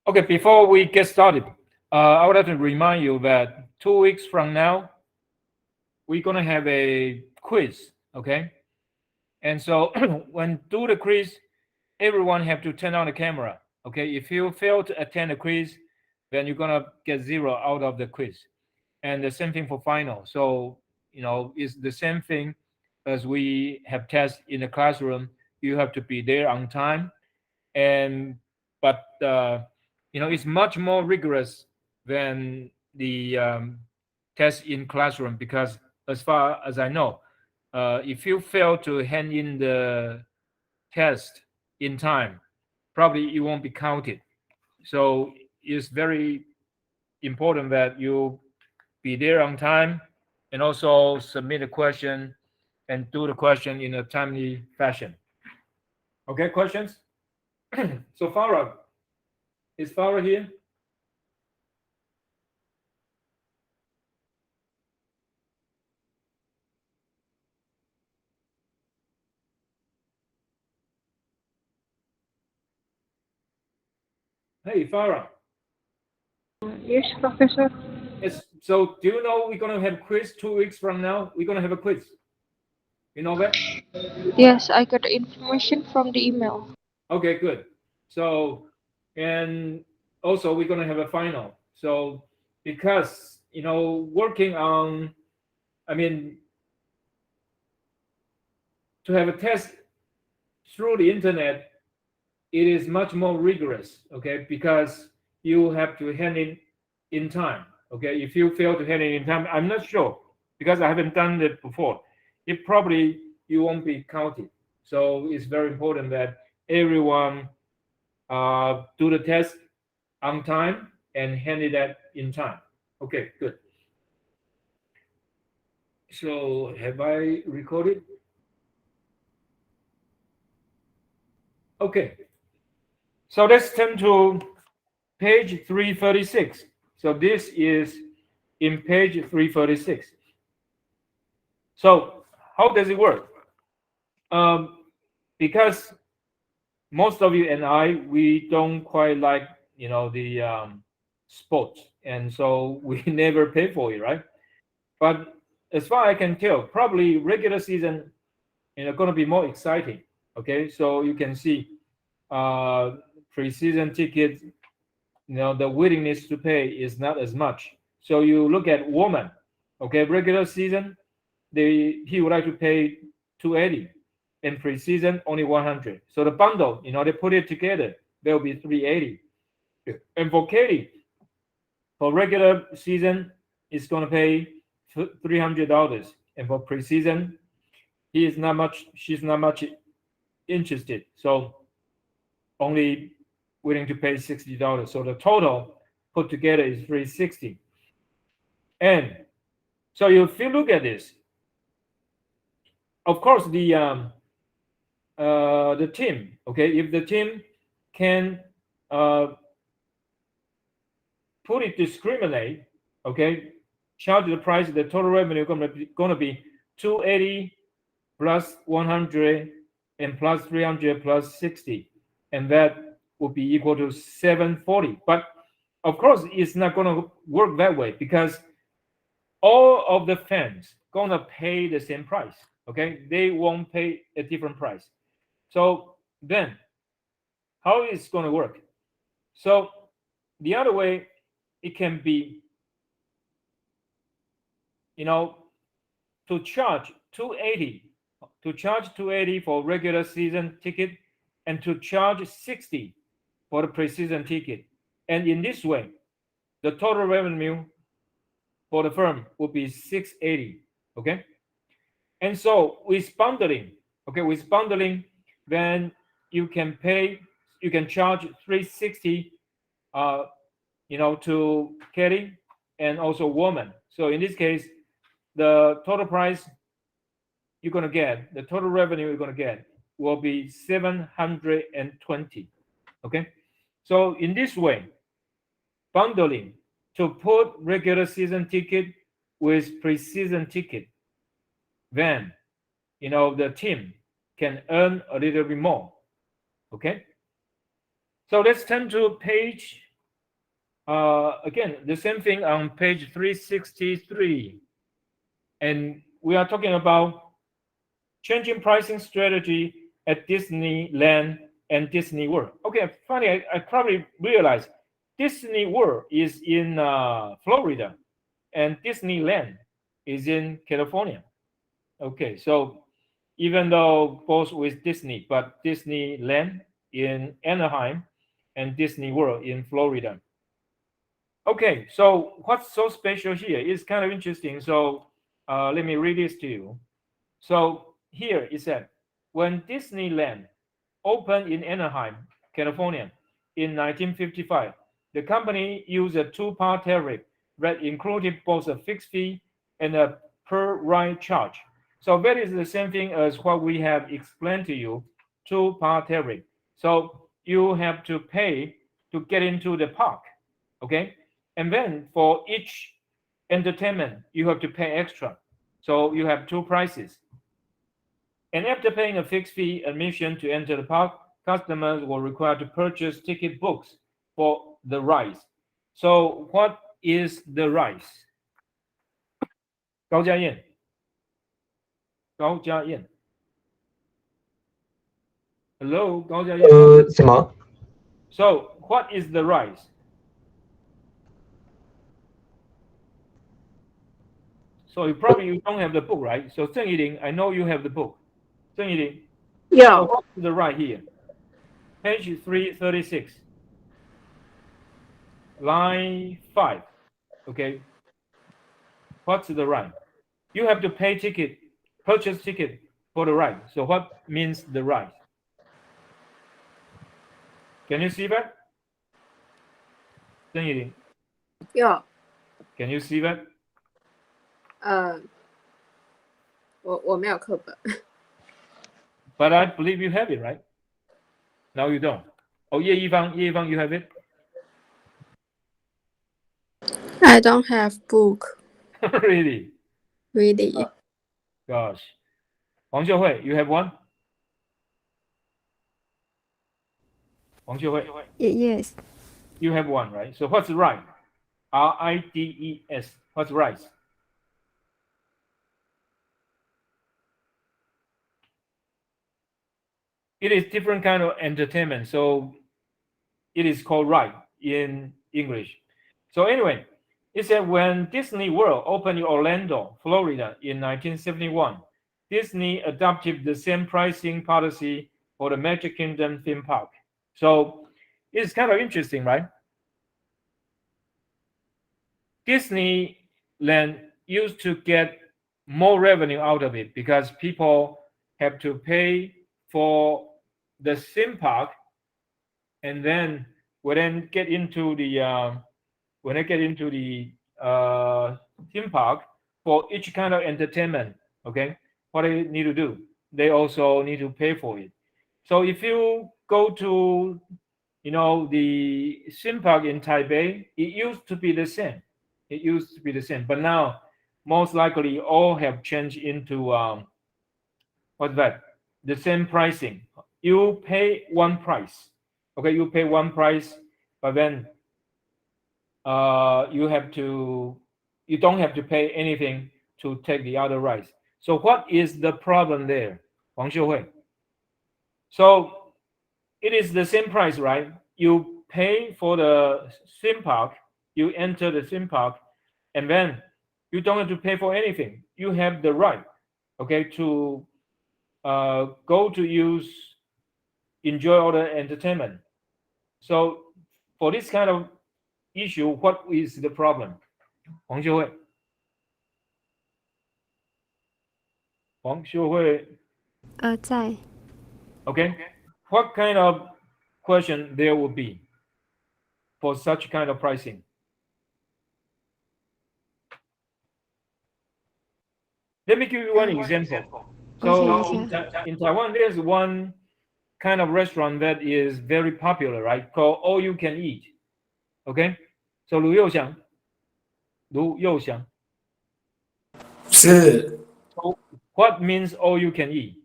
Okay, before we get started, I would like to remind you that 2 weeks from now, we're going to have a quiz, okay? And so when do the quiz, everyone have to turn on the camera, okay? If you fail to attend the quiz, then you're going to get 0 out of the quiz. And the same thing for final. So, it's the same thing as we have tests in the classroom. You have to be there on time. And but it's much more rigorous than the test in classroom, because as far as I know, if you fail to hand in the test in time, probably it won't be counted. So it's very important that you be there on time and also submit a question and do the question in a timely fashion. Okay, questions? So Farah, is Farah here? Hey, Farah. Yes, Professor. Yes. So, do you know we're gonna have quiz 2 weeks from now? We're gonna have a quiz. You know that? Yes, I got the information from the email. Okay, good. So, and also we're gonna have a final. So, because working on, I mean, to have a test through the internet, it is much more rigorous. Okay, because you have to hand it in time. Okay, if you fail to hand it in time, I'm not sure because I haven't done it before. It probably you won't be counted. So it's very important that everyone do the test on time and hand it at in time. Okay, good. So have I recorded? Okay. So let's turn to page 336. So this is in page 336. So how does it work? Because most of you and I, we don't quite like the sports, and so we never pay for it, right? But as far I can tell, probably regular season going to be more exciting. Okay, so you can see preseason tickets, the willingness to pay is not as much. So you look at woman, okay, regular season, he would like to pay 280, and preseason only 100. So the bundle, they put it together, there will be 380. And for Katie, for regular season, it's going to pay $300, and for preseason, she's not much interested. So only willing to pay $60. So the total put together is 360. And so if you look at this, of course the team, okay, if the team can put it discriminate, okay, charge the price, the total revenue gonna be 280 plus 100 and plus 300 plus 60, and that would be equal to 740. But of course it's not gonna work that way, because all of the fans gonna pay the same price. Okay, they won't pay a different price. So then how is it going to work? So the other way, it can be, to charge 280, for regular season ticket, and to charge 60 for the preseason ticket. And in this way, the total revenue for the firm would be 680. Okay. And so with bundling, then you can charge 360, to Kelly and also woman. So in this case, the total price the total revenue you're gonna get will be 720. Okay. So in this way, bundling to put regular season ticket with preseason ticket, then the team can earn a little bit more. Okay. So let's turn to page Again, the same thing on page 363. And we are talking about changing pricing strategy at Disneyland and Disney World. Okay, funny, I probably realized Disney World is in Florida and Disneyland is in California. Okay, so even though both with Disney, but Disneyland in Anaheim and Disney World in Florida. Okay, so what's so special here? It's kind of interesting. So let me read this to you. So here it said, when Disneyland opened in Anaheim, California in 1955, the company used a two-part tariff that included both a fixed fee and a per ride charge. So that is the same thing as what we have explained to you, two-part tariff. So you have to pay to get into the park, okay? And then for each entertainment, you have to pay extra. So you have two prices. And after paying a fixed fee admission to enter the park, customers were required to purchase ticket books for the rides. So what is the rides? 高家燕. Hello, 高家燕. 什么？ So what is the rides? So you don't have the book, right? So Zheng Yiling, I know you have the book. Zheng Yiling. Yeah. So what's the ride here? Page 336. Line 5. Okay. What's the ride? You have to pay ticket, purchase ticket for the ride. So what means the ride? Can you see that? Zheng Yiling, Yeah. can you see that? 我没有课本。But I believe you have it, right? Now you don't. Oh, Ye Yifang, you have it? I don't have book. Really? Really. Gosh. Wang Xiuhui, you have one? Wang Xiuhui, Yes. you have one, right? So what's right? RIDES. What's right? It is different kind of entertainment, so it is called ride in English. So anyway, it said when Disney World opened in Orlando, Florida in 1971, Disney adopted the same pricing policy for the Magic Kingdom theme park. So it's kind of interesting, right? Disneyland used to get more revenue out of it because people have to pay for the theme park, and then when they get into the theme park for each kind of entertainment, okay, what they need to do, they also need to pay for it. So if you go to the theme park in Taipei, it used to be the same. But now most likely all have changed into what's that? The same pricing. You pay one price. Okay, you pay one price, but then you don't have to pay anything to take the other rides. So what is the problem there, Wang Xiuhui? So it is the same price, right? You pay for the theme park, you enter the theme park, and then you don't have to pay for anything. You have the right, okay, to go to enjoy all the entertainment. So for this kind of issue, what is the problem? Wang Xiuhui.在 Okay. What kind of question there would be for such kind of pricing? Let me give you one example. So in Taiwan, there's one kind of restaurant that is very popular, right? Called all you can eat. Okay. So Lu Youxiang.是 So what means all you can eat?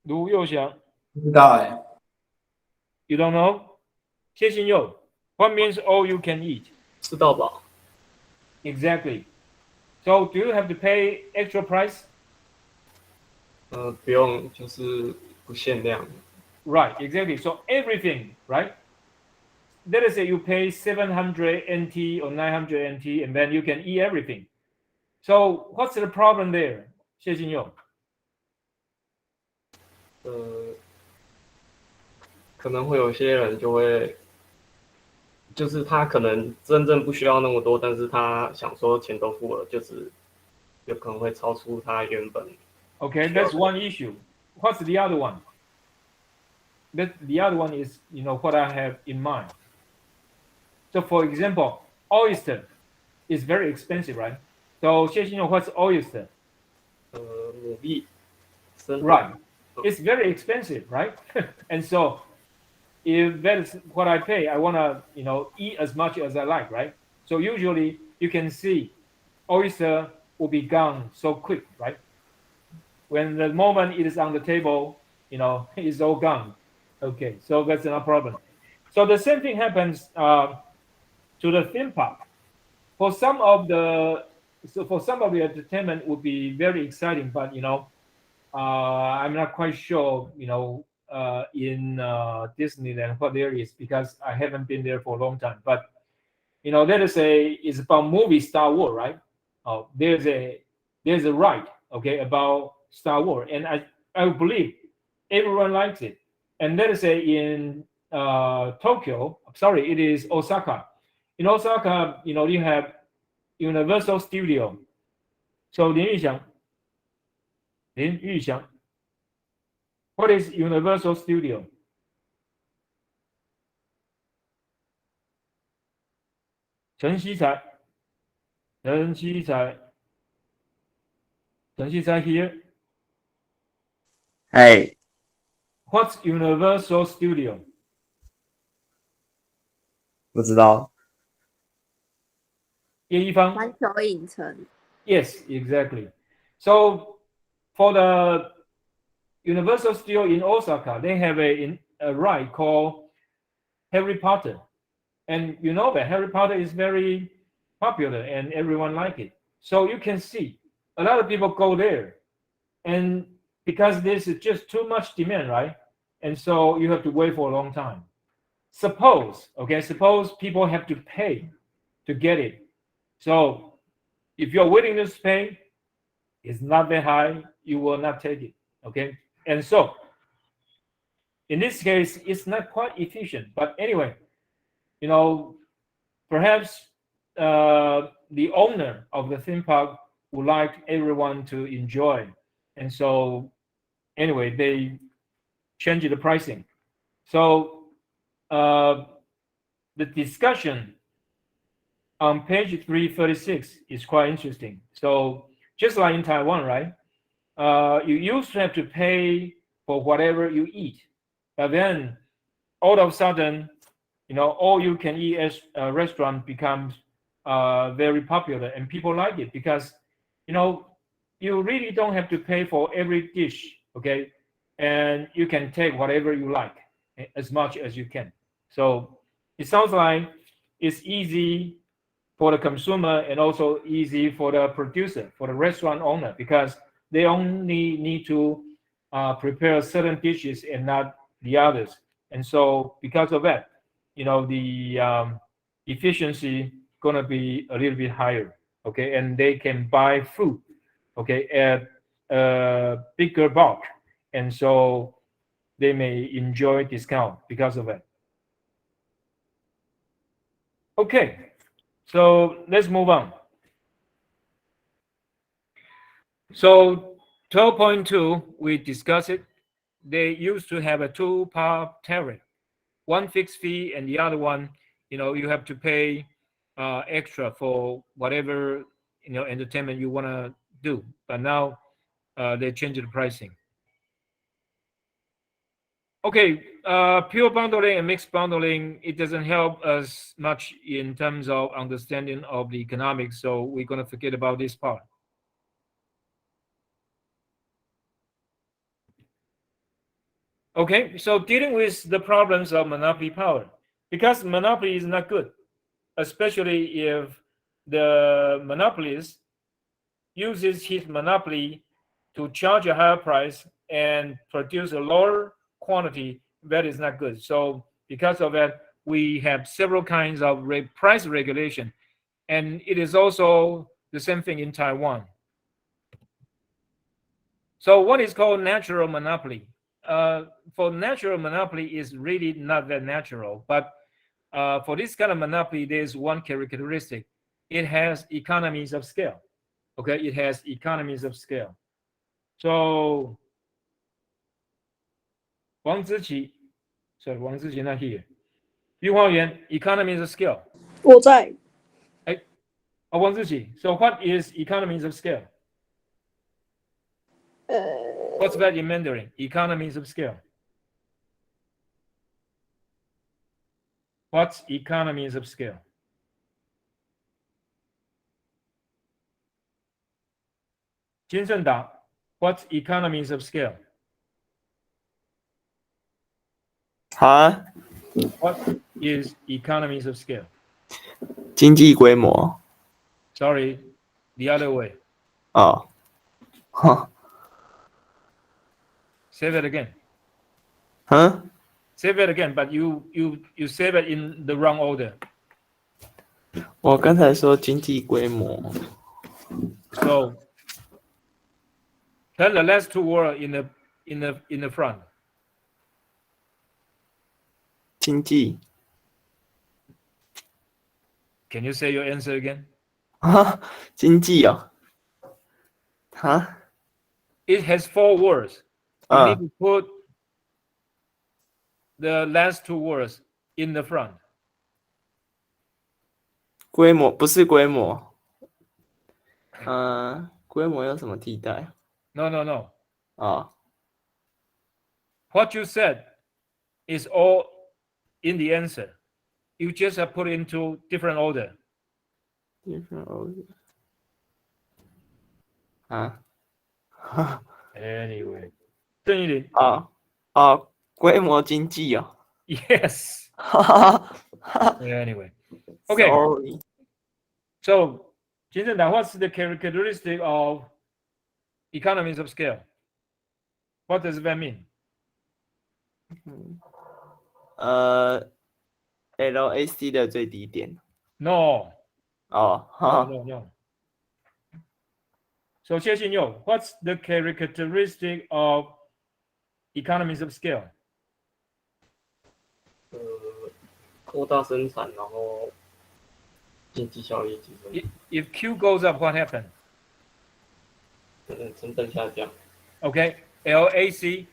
Lu Youxiang. 不知道哎。You don't know? 谢信佑 What means all you can eat? 吃到饱。 Exactly. So do you have to pay extra price? 不用，就是不限量。 Right, exactly. So everything, right? Let us say you pay 700 NT or 900 NT and then you can eat everything. So what's the problem there? 谢信佑可能会有些人就会，就是他可能真正不需要那么多，但是他想说钱都付了，就是有可能会超出他原本。 Okay, that's one issue. What's the other one? The other one is, what I have in mind. So for example, oyster is very expensive, right? So 谢信佑 what's oyster? 牡蛎。 Right. It's very expensive, right? And so if that's what I pay, I want to, eat as much as I like, right? So usually you can see oyster will be gone so quick, right? When the moment it is on the table, it's all gone. Okay, so that's no problem. So the same thing happens to the theme park. For some of the entertainment would be very exciting, but I'm not quite sure, in Disneyland what there is because I haven't been there for a long time. But let us say it's about movie Star Wars, right? Oh, there's a ride, okay, about Star Wars, and I believe everyone likes it. And let us say in Tokyo, sorry, it is Osaka. In Osaka, you have Universal Studio. So 林玉祥 What is Universal Studio? Chen Xisai here. Hey, What's Universal Studio? 不知道。叶一方环球影城。 Yes, exactly. So for the Universal Studio in Osaka, they have a ride called Harry Potter. And you know that Harry Potter is very popular and everyone like it. So you can see a lot of people go there. And because this is just too much demand, right? And so you have to wait for a long time. Suppose people have to pay to get it. So if your willingness to pay is not that high, you will not take it. Okay. And so in this case, it's not quite efficient. But anyway, perhaps the owner of the theme park would like everyone to enjoy. And so anyway, they change the pricing. So the discussion on page 336 is quite interesting. So just like in Taiwan, right? You used to have to pay for whatever you eat, but then all of a sudden, all you can eat as a restaurant becomes very popular and people like it because, you really don't have to pay for every dish, okay? And you can take whatever you like as much as you can. So it sounds like it's easy for the consumer and also easy for the producer, for the restaurant owner, because they only need to prepare certain dishes and not the others. And so because of that, the efficiency gonna be a little bit higher, okay? And they can buy food, okay, at a bigger bulk. And so they may enjoy discount because of it. Okay, so let's move on. So 12.2, we discussed it. They used to have a two-part tariff, one fixed fee and the other one, you have to pay extra for whatever, entertainment you want to do. But now they changed the pricing. Okay, pure bundling and mixed bundling, it doesn't help us much in terms of understanding of the economics, so we're going to forget about this part. Okay, so dealing with the problems of monopoly power, because monopoly is not good, especially if the monopolist uses his monopoly to charge a higher price and produce a lower quantity. That is not good. So because of that, we have several kinds of price regulation, and it is also the same thing in Taiwan. So what is called natural monopoly? For natural monopoly is really not that natural, but for this kind of monopoly, there's one characteristic. It has economies of scale. Okay, it has economies of scale. So Wang Ziqi, sorry, Wang Ziqi not here. Yu Huayuan, economies of scale. 我在 Wang Ziqi, so what is economies of scale? What's that in Mandarin? Economies of scale. What's economies of scale? Jin Shenda, what's economies of scale? 啊， What is economies of scale? 经济规模 Sorry, the other way. 哦，哼， Say that again. 哼， Say that again, but you say that in the wrong order. 我刚才说经济规模 So tell the last two words in the front. 经济 Can you say your answer again? 啊，经济哦，啊， It has four words. You need 嗯， to put the last two words in the front. 规模不是规模，规模有什么替代 No, no, no. 啊？ What you said is all in the answer. You just have put it into different order. different order 啊， Anyway. 郑一林. 哦，规模经济哦， Yes. 哈哈哈 Anyway. Okay. Sorry. So, Jinsen, what's the characteristic of economies of scale? What does that mean? LAC 的最低点 No. 哦， No, 哈， no, no. So, Xie Xinyu, what's the characteristic of economies of scale? 扩大生产，然后经济效益提升， If Q goes up, what happens? 成本下降。 Okay. LAC,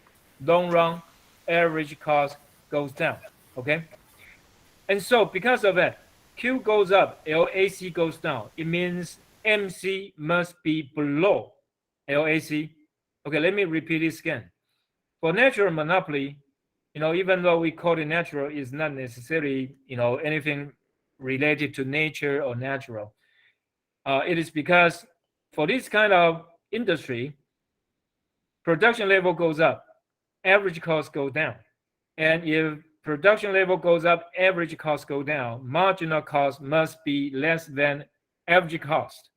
long run, average cost goes down. Okay. And so, because of that, Q goes up, LAC goes down. It means MC must be below LAC. Okay, let me repeat this again. For natural monopoly, even though we call it natural, it's not necessarily, anything related to nature or natural. It is because for this kind of industry, production level goes up, average cost goes down. And if production level goes up, average cost go down, marginal cost must be less than average cost.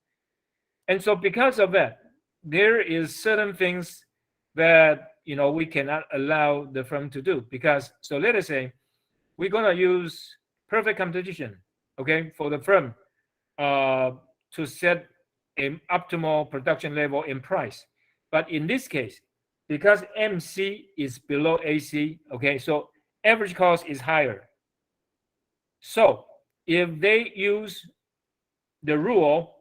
And so because of that, there is certain things that we cannot allow the firm to do, because so let us say we're going to use perfect competition, okay, for the firm to set an optimal production level in price. But in this case, because MC is below AC, okay, so average cost is higher. So if they use the rule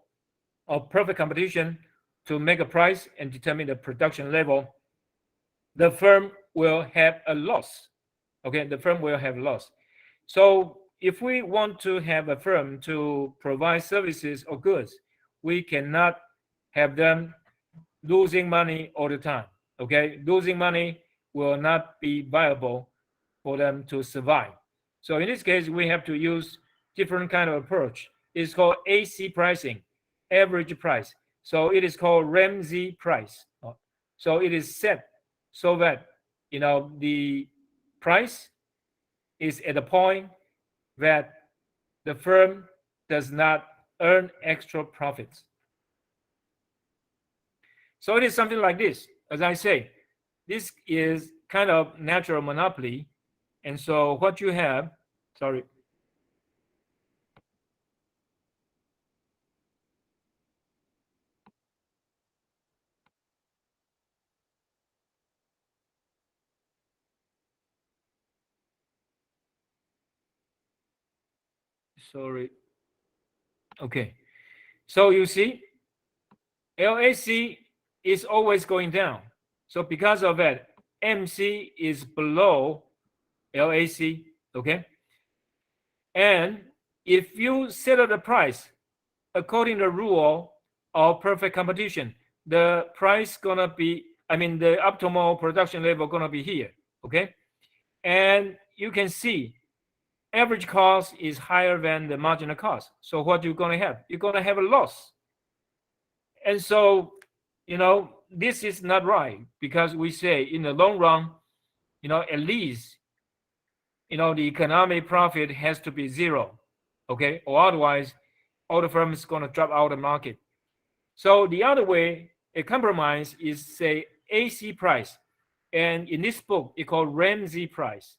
of perfect competition to make a price and determine the production level, the firm will have a loss. Okay, the firm will have loss. So if we want to have a firm to provide services or goods, we cannot have them losing money all the time. Okay, losing money will not be viable for them to survive. So in this case, we have to use different kind of approach. It's called AC pricing, average price. So it is called Ramsey Price. So it is set so that the price is at a point that the firm does not earn extra profits. So it is something like this. As I say, this is kind of natural monopoly. And so what you have, sorry. Sorry. Okay. So you see, LAC is always going down. So because of that, MC is below LAC, okay? And if you set up the price according to the rule of perfect competition, the price gonna be, the optimal production level gonna be here, okay? And you can see average cost is higher than the marginal cost. So what you're gonna have? You're gonna have a loss. And so, this is not right, because we say in the long run, at least, the economic profit has to be zero, okay? Or otherwise, all the firms going to drop out of the market. So the other way, a compromise is, say, AC price. And in this book, it's called Ramsey Price.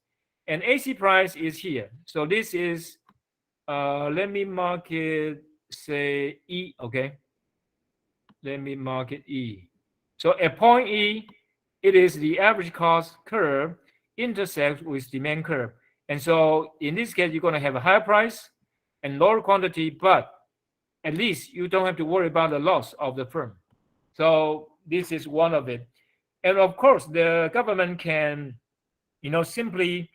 And AC price is here. So this is, let me mark it, say, E, okay? Let me mark it E. So at point E, it is the average cost curve intersects with demand curve. And so in this case, you're going to have a higher price and lower quantity, but at least you don't have to worry about the loss of the firm. So this is one of it. And of course, the government can, simply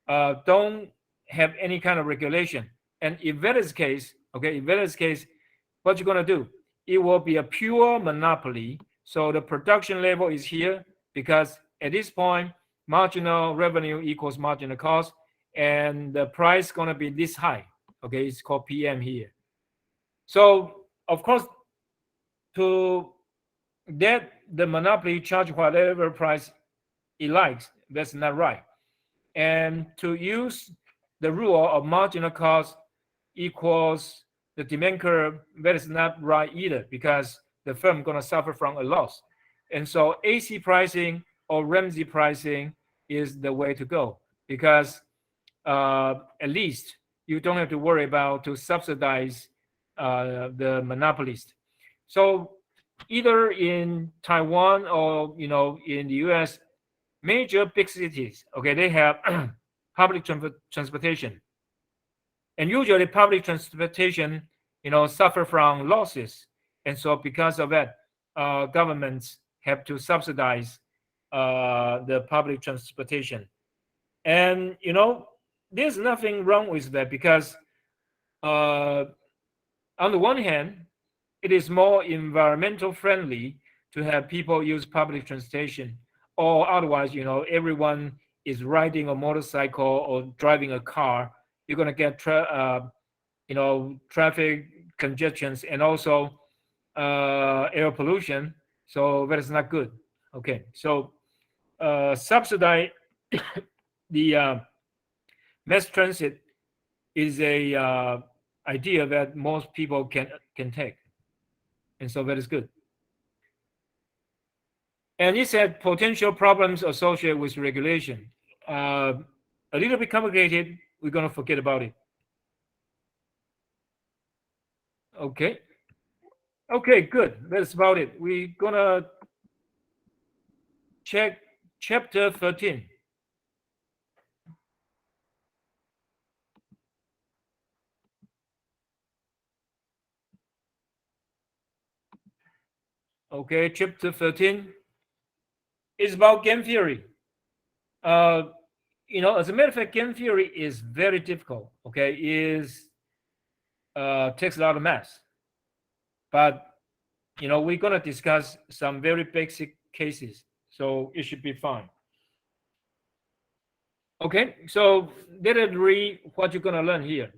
don't have any kind of regulation. And if that is the case, okay, if that is the case, what you're going to do? It will be a pure monopoly. So the production level is here, because at this point, marginal revenue equals marginal cost, and the price is going to be this high. Okay, it's called PM here. So of course, to get the monopoly charge whatever price it likes, that's not right. And to use the rule of marginal cost equals the demand curve, that is not right either, because the firm going to suffer from a loss. And so AC pricing or Ramsey pricing is the way to go, because at least you don't have to worry about to subsidize the monopolist. So either in Taiwan or in the US, major big cities, okay, they have public transportation, and usually public transportation suffer from losses, and so because of that, governments have to subsidize the public transportation. And there's nothing wrong with that, because on the one hand, it is more environmental friendly to have people use public transportation, or otherwise, everyone is riding a motorcycle or driving a car, you're going to get traffic congestions and also air pollution. So that is not good. Okay, so subsidize the mass transit is a idea that most people can take, and so that is good. And it said potential problems associated with regulation. A little bit complicated. We're going to forget about it. Okay. Okay, good. That's about it. We're going to check chapter 13. Okay, chapter 13 is about game theory. As a matter of fact, game theory is very difficult. Okay, takes a lot of math, but we're gonna discuss some very basic cases, so it should be fine. Okay, so let us read what you're gonna learn here.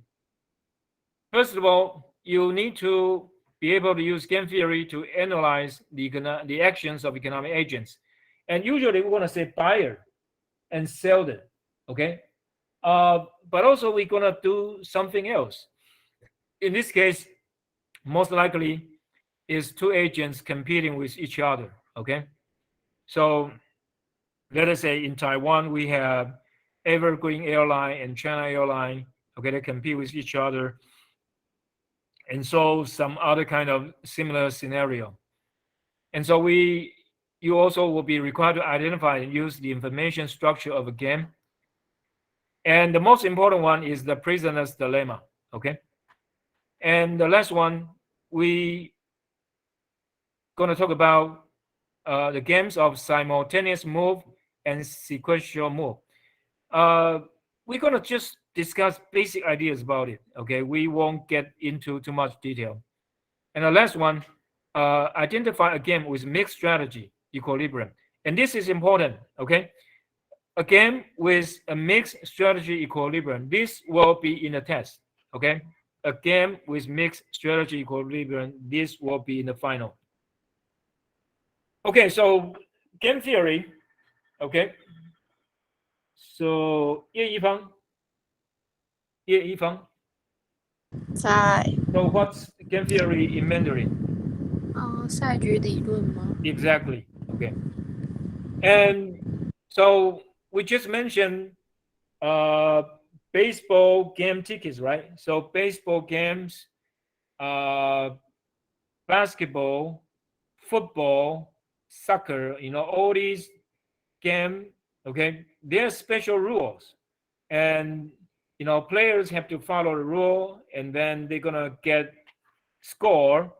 First of all, you need to be able to use game theory to analyze the actions of economic agents. And usually we want to say buyer, and sell it. Okay. But also we're gonna do something else. In this case, most likely is two agents competing with each other. Okay. So let us say in Taiwan we have Evergreen Airline and China Airline. Okay, they compete with each other, and so some other kind of similar scenario. And so you also will be required to identify and use the information structure of a game. And the most important one is the prisoner's dilemma. Okay. And the last one, we going to talk about the games of simultaneous move and sequential move. We're going to just discuss basic ideas about it. Okay. We won't get into too much detail. And the last one, identify a game with mixed strategy equilibrium. And this is important. Okay. A game with a mixed strategy equilibrium. This will be in the test. Okay. A game with mixed strategy equilibrium. This will be in the final. Okay. So game theory. Okay. So 叶一方.在 So what's game theory in Mandarin? 赛局理论吗？ Exactly. Okay. And so we just mentioned baseball game tickets, right? So baseball games, basketball, football, soccer, all these games, okay, there's special rules. And players have to follow the rule, and then they're gonna get score,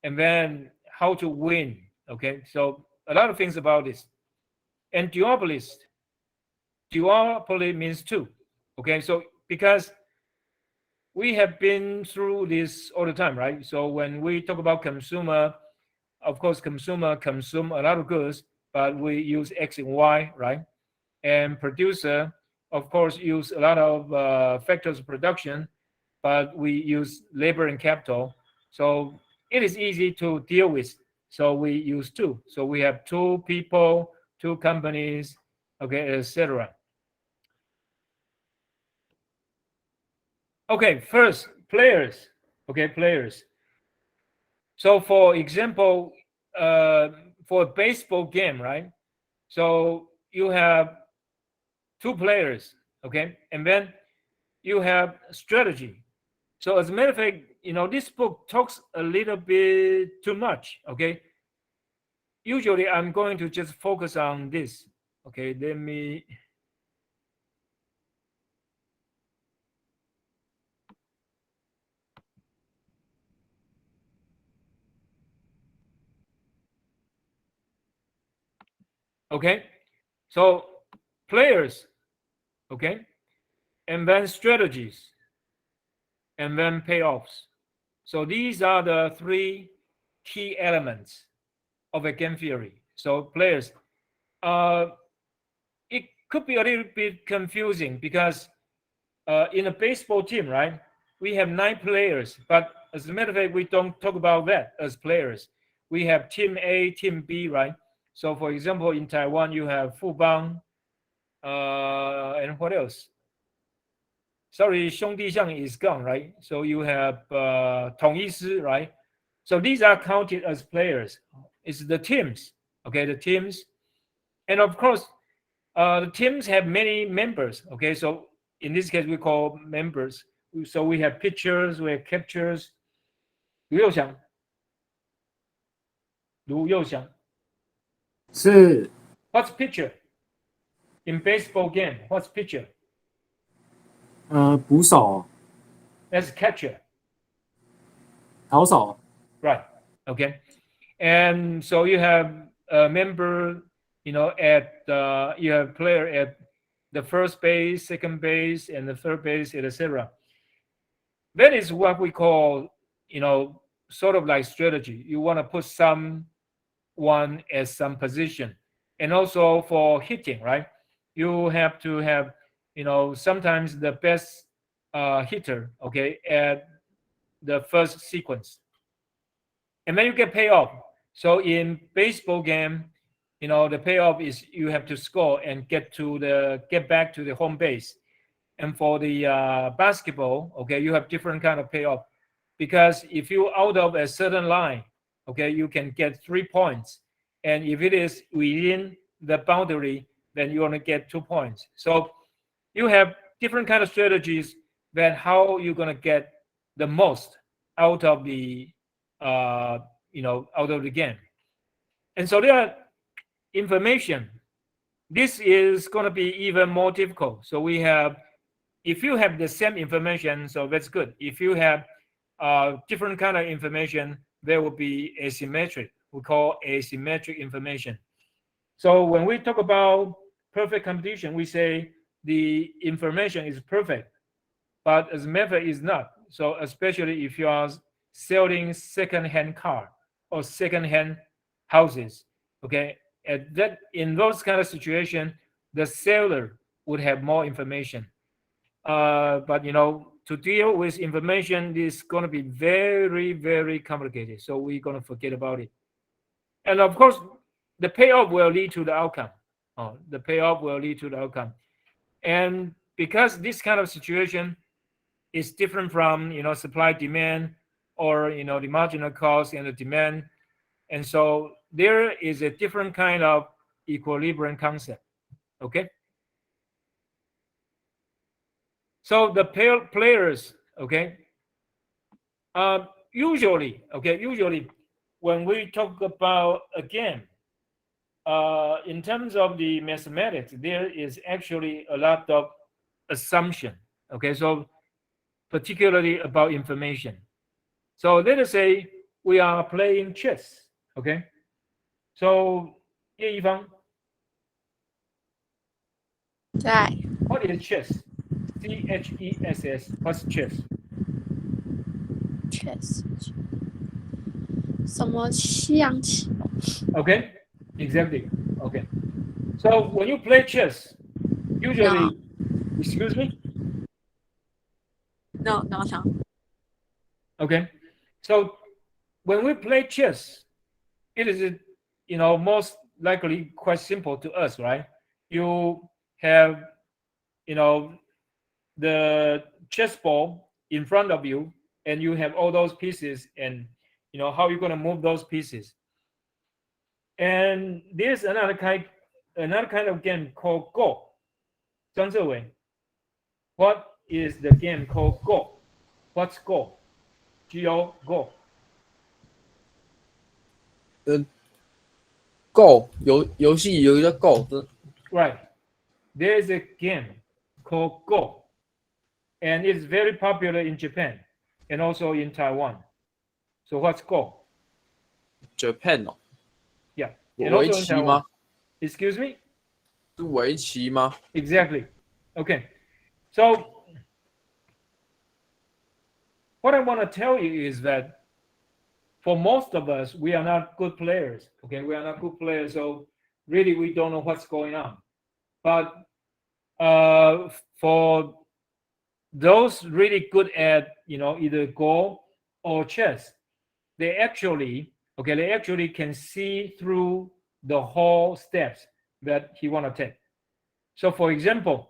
and then how to win. Okay, so a lot of things about this. And duopoly means two. Okay, so because we have been through this all the time, right? So when we talk about consumer, of course, consumer consume a lot of goods, but we use X and Y, right? And producer, of course, use a lot of factors of production, but we use labor and capital. So it is easy to deal with. So we use two. So we have two people, two companies, okay, etc. Okay, first, players. Okay, players. So for example, for a baseball game, right? So you have two players, okay? And then you have strategy. So as a matter of fact, this book talks a little bit too much, okay? Usually I'm going to just focus on this. Okay, let me. Okay, so players, okay, and then strategies, and then payoffs. So these are the three key elements of a game theory. So players, it could be a little bit confusing because in a baseball team, right, we have 9 players, but as a matter of fact, we don't talk about that as players. We have team A, team B, right? So for example, in Taiwan, you have Fubang, and what else? Sorry, 兄弟象 is gone, right? So you have 统一狮, right? So these are counted as players. It's the teams, okay, the teams. And of course, the teams have many members, okay? So in this case, we call members. So we have pitchers, we have catchers. 卢佑祥. What's pitcher? In baseball game, what's pitcher? 捕手 That's catcher. 投手 Right. Okay. And so you have a member, at you have player at the first base, second base, and the third base, etc. That is what we call, sort of like strategy. You want to put someone at some position. And also for hitting, right? You have to have, sometimes the best hitter, okay, at the first sequence. And then you get payoff. So in baseball game, the payoff is you have to score and get back to the home base. And for the basketball, okay, you have different kind of payoff, because if you out of a certain line, okay, you can get 3 points, and if it is within the boundary, then you're gonna get 2 points. So you have different kind of strategies that how you're gonna get the most out of the out of the game. And so there are information. This is going to be even more difficult. So we have, if you have the same information, so that's good. If you have different kind of information, there will be asymmetric. We call asymmetric information. So when we talk about perfect competition, we say the information is perfect, but as method is not. So especially if you are selling second-hand car or second-hand houses, okay, in those kind of situation, the seller would have more information. But to deal with information is going to be very, very complicated. So we're going to forget about it. And of course, the payoff will lead to the outcome. The payoff will lead to the outcome. And because this kind of situation is different from supply demand, or the marginal cost and the demand, and so there is a different kind of equilibrium concept. Okay, so the players, okay, usually when we talk about a game, in terms of the mathematics, there is actually a lot of assumption. Okay, so particularly about information. So let us say we are playing chess. Okay, so Ye Yifang, 在 what is chess? CHESS. What's chess? chess 什么象棋 Okay, exactly. Okay, so when you play chess, usually, excuse me. No. Okay, so when we play chess, it is most likely quite simple to us, right? You have the chessboard in front of you, and you have all those pieces, and how you're going to move those pieces. And there's another kind of game called Go. Zhang Zewei, what is the game called Go? What's Go? Go. Go 游戏有一个 Go Right. There is a game called Go, and it's very popular in Japan and also in Taiwan. So what's Go? Japan 哦， Yeah. And also 围 in 棋 Taiwan. 吗？ Excuse me? 是围棋吗？ Exactly. Okay. So what I want to tell you is that for most of us, we are not good players. Okay, we are not good players, so really we don't know what's going on. But for those really good at either Go or chess, they actually can see through the whole steps that he want to take. So for example,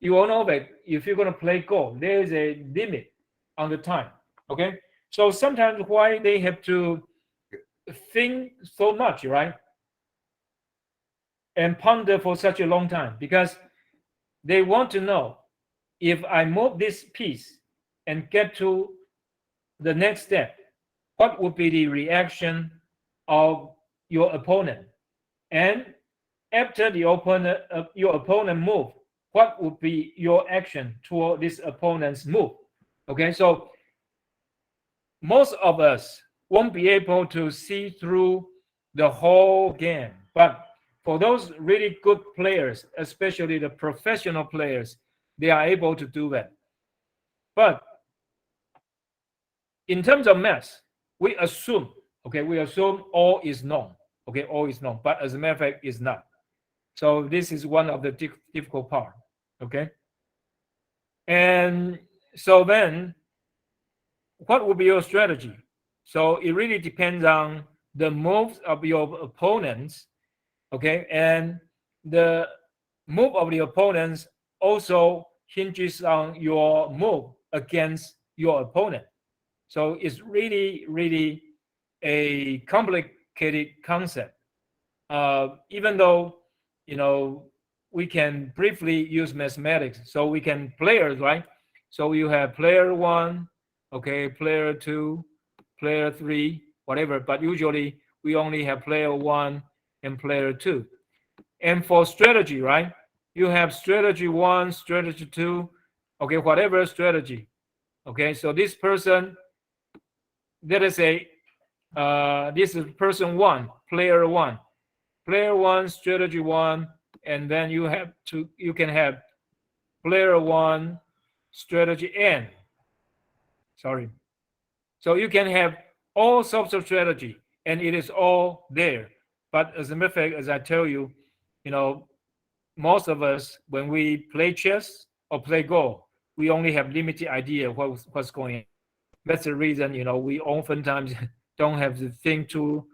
you all know that if you're going to play Go, there is a limit on the time. Okay, so sometimes why they have to think so much, right, and ponder for such a long time, because they want to know, if I move this piece and get to the next step, what would be the reaction of your opponent? And after your opponent move, what would be your action toward this opponent's move? Okay, so most of us won't be able to see through the whole game, but for those really good players, especially the professional players, they are able to do that. But in terms of math, we assume all is known. Okay, all is known, but as a matter of fact, it's not. So this is one of the difficult part. Okay, and so then, what will be your strategy? So it really depends on the moves of your opponents. Okay, and the move of the opponents also hinges on your move against your opponent. So it's really a complicated concept. Even though, we can briefly use mathematics. So we can players, right? So you have player 1, okay, player 2, player 3, whatever. But usually we only have player 1 and player 2. And for strategy, right? You have strategy 1, strategy 2, okay, whatever strategy. Okay, so this person, let us say, this is person 1, player 1. Player 1, strategy 1, and then you can have player 1, strategy N. Sorry. So you can have all sorts of strategy, and it is all there. But as a matter of fact, as I tell you, most of us, when we play chess or play Go, we only have limited idea what's going on. That's the reason, we oftentimes don't have to think too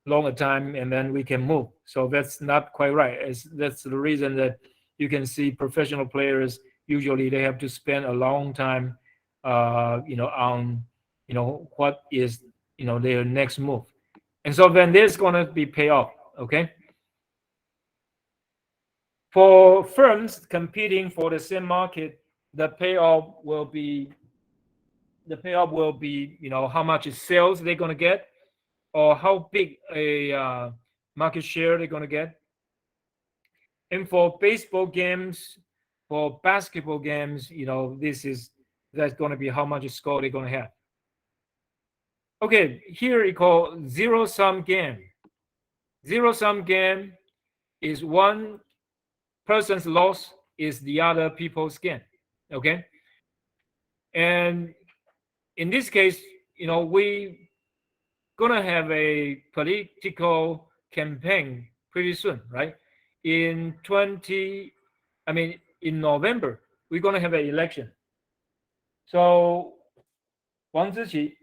long a time, and then we can move. So that's not quite right. That's the reason that you can see professional players, usually they have to spend a long time, on, what is, their next move. And so then there's going to be payoff, okay? For firms competing for the same market, the payoff will be, how much sales they're going to get, or how big a market share they're going to get. And for baseball games, for basketball games, that's going to be how much score they're going to have. Okay, here we call zero-sum game. Zero-sum game is one person's loss is the other people's gain. Okay, and in this case, we gonna have a political campaign pretty soon, right? In November, we're gonna have an election. So Wang Ziqi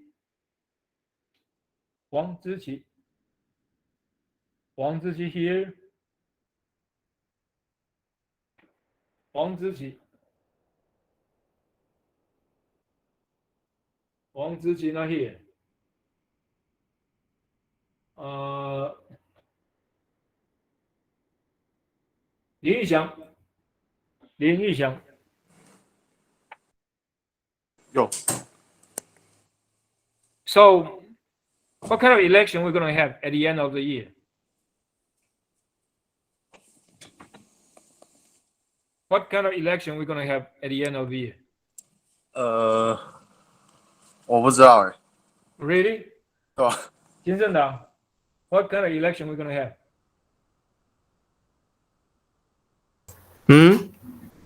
here. Wang Ziqi not here. Lin Yuxiang. Yo. So, what kind of election we're going to have at the end of the year? What kind of election we're going to have at the end of the year? 我不知道哎。Really? 对吧？金正党 What kind of election we're going to have?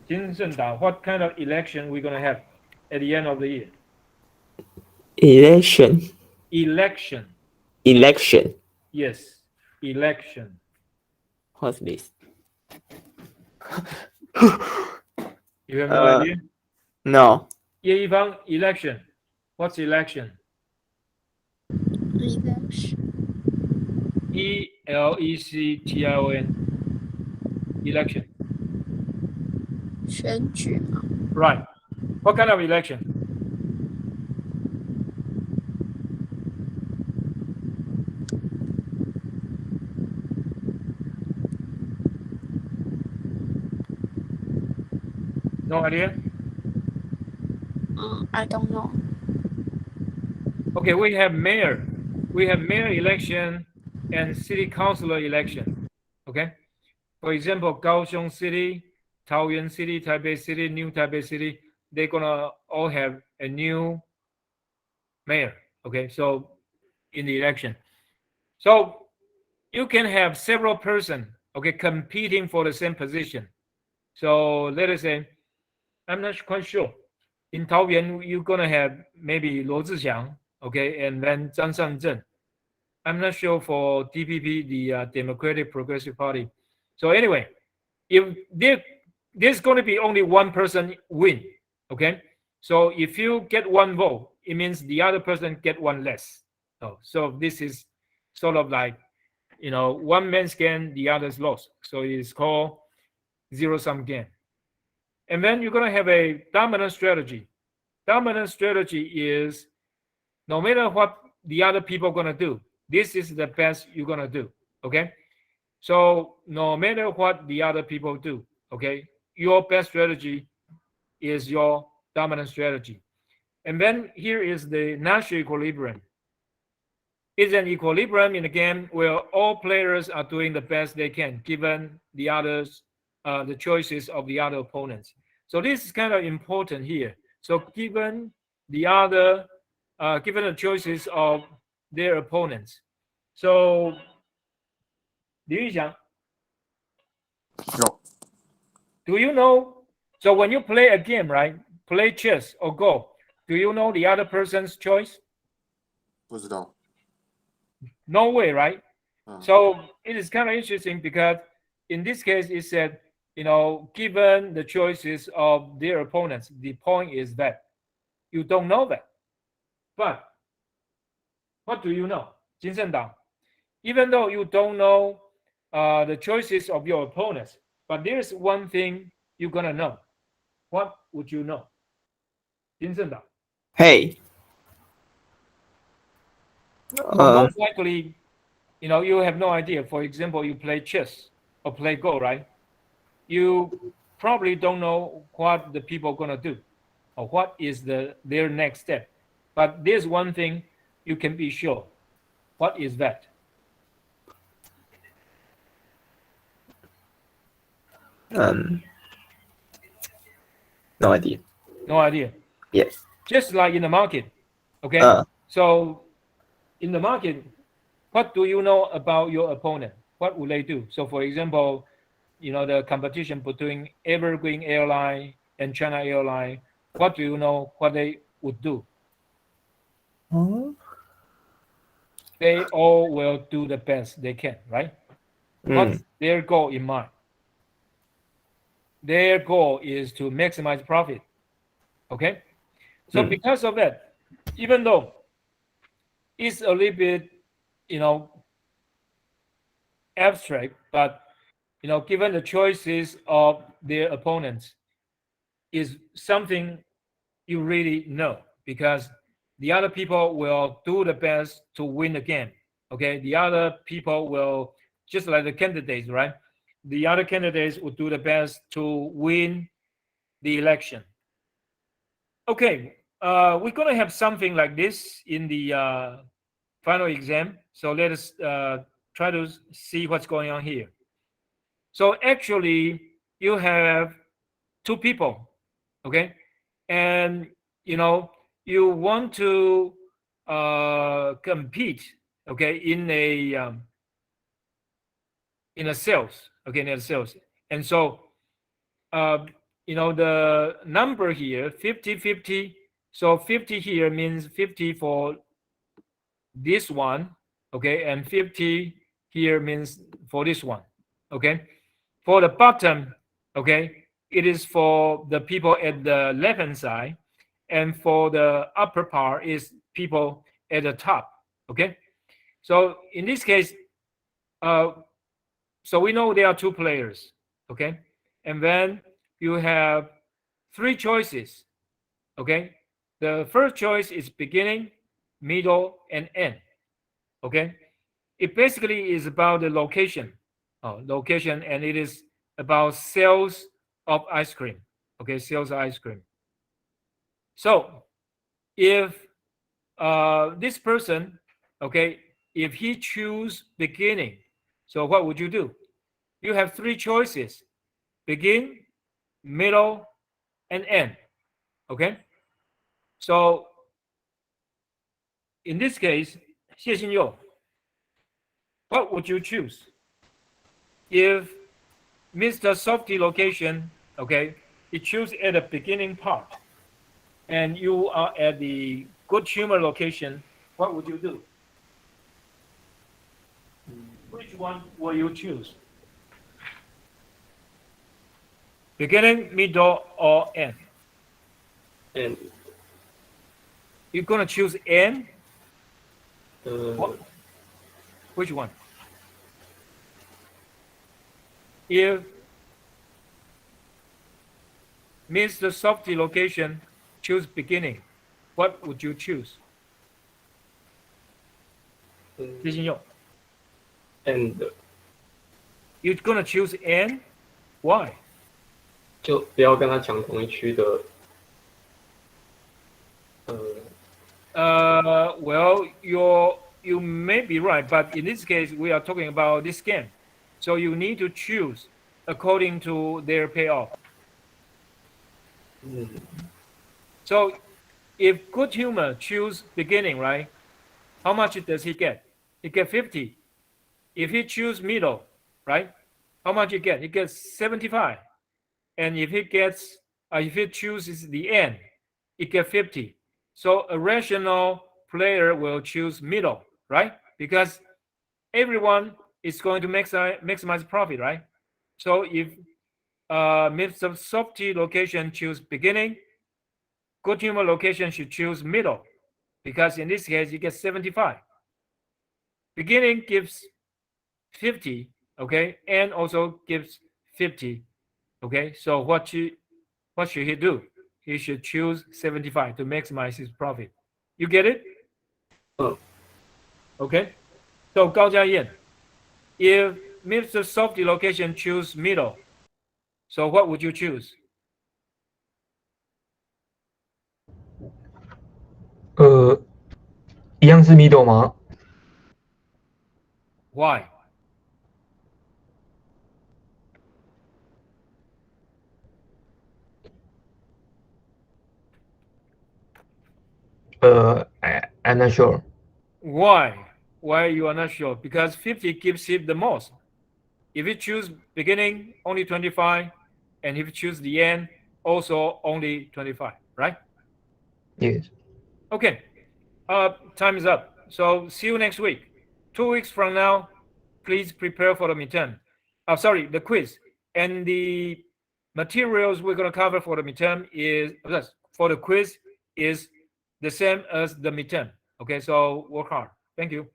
金正党 What kind of election we're going to have at the end of the year? Election. Yes, election. What's this? You have no idea? No. Ye Yifang, election. What's election? ELECTION. Election. 选举吗？ Right. What kind of election? No idea? I don't know. Okay, we have mayor election and city councilor election. Okay, for example, Kaohsiung City, Taoyuan City, Taipei City, New Taipei City, they're gonna all have a new mayor. Okay, so in the election, so you can have several persons, okay, competing for the same position. So let us say, I'm not quite sure. In Taoyuan, you're gonna have maybe Luo Zhixiang, okay, and then Zhang Shangzhen. I'm not sure for DPP, the Democratic Progressive Party. So anyway, if there's going to be only one person win, okay? So if you get one vote, it means the other person get one less. So this is sort of like, one man's gain, the other's loss. So it's called zero-sum game. And then you're going to have a dominant strategy. Dominant strategy is no matter what the other people are going to do, this is the best you're going to do. Okay. So no matter what the other people do, okay, your best strategy is your dominant strategy. And then here is the natural equilibrium. It's an equilibrium in a game where all players are doing the best they can given the others, the choices of the other opponents. So this is kind of important here. So given the choices of their opponents. So 李玉祥 有 do you know? So when you play a game, right? Play chess or Go, do you know the other person's choice? 不知道。 No way, right? 嗯 So it is kind of interesting because in this case, it said, given the choices of their opponents, the point is that you don't know that. But what do you know? 金圣岛 even though you don't know the choices of your opponents, but there's one thing you're going to know. What would you know? 金圣岛 Hey. most likely, you have no idea. For example, you play chess or play Go, right? You probably don't know what the people are going to do or what is their next step. But there's one thing you can be sure. What is that? No idea. No idea. Yes. Just like in the market, okay? So in the market, what do you know about your opponent? What will they do? So for example, the competition between Evergreen Airline and China Airline, what do you know what they would do? They all will do the best they can, right? What's their goal in mind? Their goal is to maximize profit. Okay? So because of that, even though it's a little bit, abstract, but given the choices of their opponents, is something you really know because the other people will do the best to win the game. Okay, the other people will, just like the candidates, right? The other candidates will do the best to win the election. Okay, we're gonna have something like this in the final exam. So let us try to see what's going on here. So actually, you have two people, okay, and you want to compete, okay, in a sales, okay, in a sales, and so the number here 50-50. So 50 here means 50 for this one, okay, and 50 here means for this one, okay. For the bottom, okay, it is for the people at the left hand side, and for the upper part is people at the top, okay. So in this case, so we know there are two players, okay, and then you have three choices, okay. The first choice is beginning, middle, and end, okay. It basically is about the location, and it is about sales of ice cream, okay, sales of ice cream. So if this person, okay, if he choose beginning, so what would you do? You have three choices: begin, middle, and end, okay. So in this case, 谢欣佑, what would you choose? If Mr. Softy location, okay, you choose at the beginning part, and you are at the good humor location, what would you do? Which one will you choose? Beginning, middle, or end? And You're gonna choose end? uh, Which one? If Mr. Softy location choose beginning, what would you choose? 自信用 and You're gonna choose N? Why? 就不要跟他抢同一区的。Well, you may be right, but in this case, we are talking about this game. So you need to choose according to their payoff. So if Good Humor choose beginning, right? How much does he get? He get 50. If he choose middle, right? How much he get? He gets 75. And if he chooses the end, he get 50. So a rational player will choose middle, right? Because everyone is going to maximize profit, right? So if Mr. Softy location choose beginning, Good Humor location should choose middle, because in this case you get 75. Beginning gives 50, okay, and also gives 50, okay. So what should he do? He should choose 75 to maximize his profit. You get it? Okay. So Gao Jiayan, if Mr. Softy location choose middle, so what would you choose? 一样是 middle 吗？ Why? I'm not sure. Why? Why you are not sure? Because 50 gives him the most. If you choose beginning, only 25, and if you choose the end, also only 25, right? Yes. Okay. Time is up. So see you next week. 2 weeks from now, please prepare for the midterm. Sorry, the quiz. And the materials we're going to cover for the midterm for the quiz is the same as the midterm. Okay, so work hard. Thank you.